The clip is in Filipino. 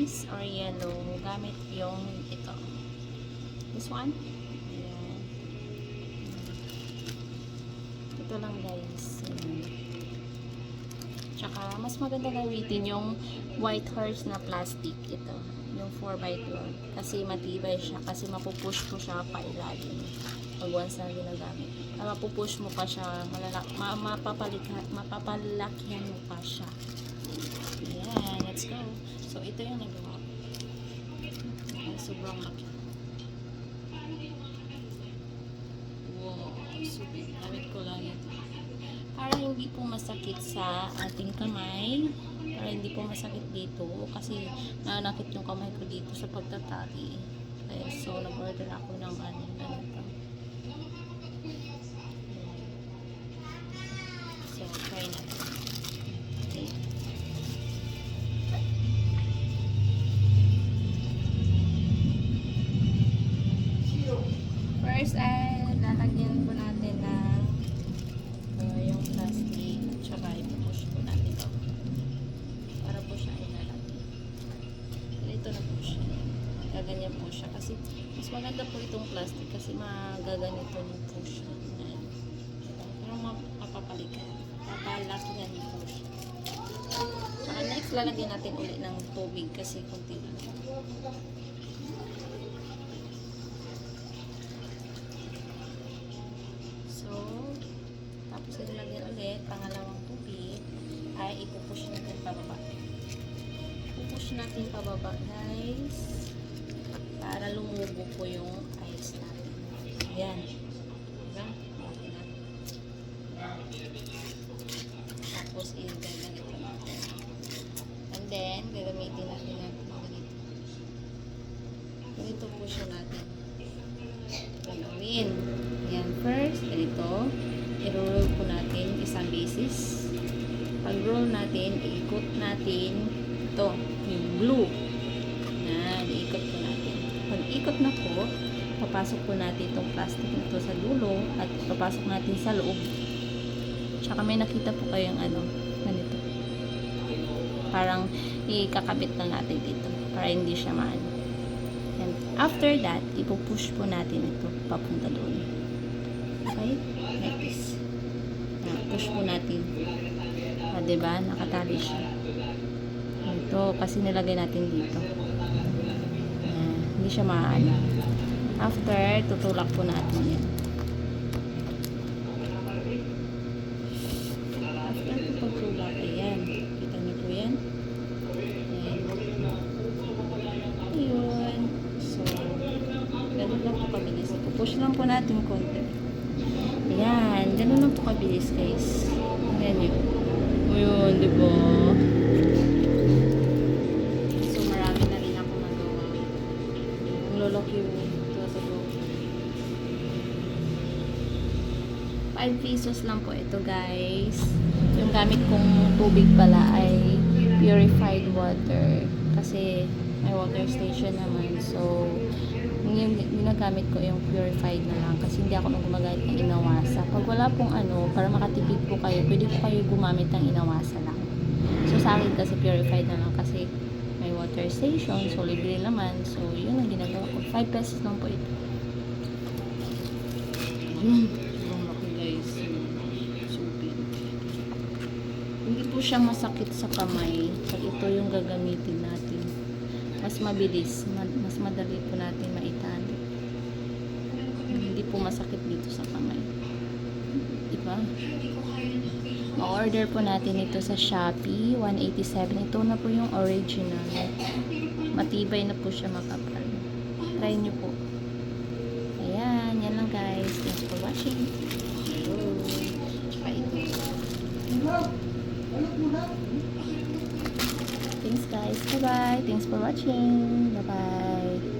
guys, or yellow, gamit yung ito. This one? Ayan. Ito lang guys. Ayan. Tsaka, mas maganda gamitin yung white horse na plastic. Ito. Yung 4x2. Kasi matibay siya. Kasi mapupush mo siya pa ilalim. Pag once na ginagamit. Mapupush mo pa siya. Mapapalakihan mo pa siya. Ayan. Let's go. So, ito yung nagawa. Sobrang laki. Wow. Super. Gamit ko lang ito. Para hindi po masakit sa ating kamay, para hindi po masakit dito kasi nanakit yung kamay ko dito sa pagtatali. Okay, so nag-order ako ng ganito. So try natin. Okay. First ay lalagyan po natin ng yung plastic, tsaka ipupush po natin ito para po siya ilalagay. Ito na po siya. Gaganyan po siya kasi mas maganda po itong plastic kasi magaganito po siya. Pero mapapalikan. Papalakihan po siya. Saka next, lalagyan natin ulit ng tubig kasi kunti lang. Ilagyan ulit, pangalawang tubig ay ipupush natin pababa. Ipupush natin pababa guys para lumubo po yung ice natin. Ayan. Diba? Okay na. Tapos ganito natin. And then, gagamitin natin ganito. Ganito po siya natin. Gagawin. Ayan. First, ganito. I-roll po natin isang beses. Pag roll natin, iikot natin ito, yung blue. Yan, iikot po natin. Pag ikot na po, papasok po natin itong plastic nito sa dulo at papasok natin sa loob. Tsaka may nakita po kayong ganito. Parang ikakabit na natin dito para hindi siya maano. And after that, ipupush po natin ito papunta doon. Okay? Like this. Push po natin. Diba? Nakatali siya. Ito, kasi nilagay natin dito. Hindi siya maano. After, tutulak po natin yan. After po pagtulak, ayan. Kita niyo po yan. Ayan. Ayun. So, ganun lang po kabilis. Push lang po natin konti. Ayan, ganun lang po kabilis guys. Ayan yun. Ayun, diba? So, marami na rin ako nagawa. Ang lolok yung ito sa loob. 5 pesos lang po ito guys. Yung gamit kong tubig pala ay purified water. Kasi may water station naman. So, yung ginagamit ko yung purified na lang kasi hindi ako nang gumagamit ng inawasa. Pag wala pong para makatipid po kayo, pwede po kayo gumamit ng inawasa lang. So sa akin kasi purified na lang kasi may water station, so libre naman. So yun ang ginagawa ko. 5 pesos lang po ito. Ang laki guys. Super. Hindi po siya masakit sa kamay. Pag ito yung gagamitin natin. Mas mabilis, mas madali po natin maitali. Hindi po masakit dito sa kamay. Diba? Ma-order po natin ito sa Shopee, 187. Ito na po yung original. Matibay na po siya, makapal. Try nyo po. Ayan, yan lang guys. Thanks for watching. Tsaka ito. Thanks guys. Bye-bye. Thanks for watching. Bye-bye.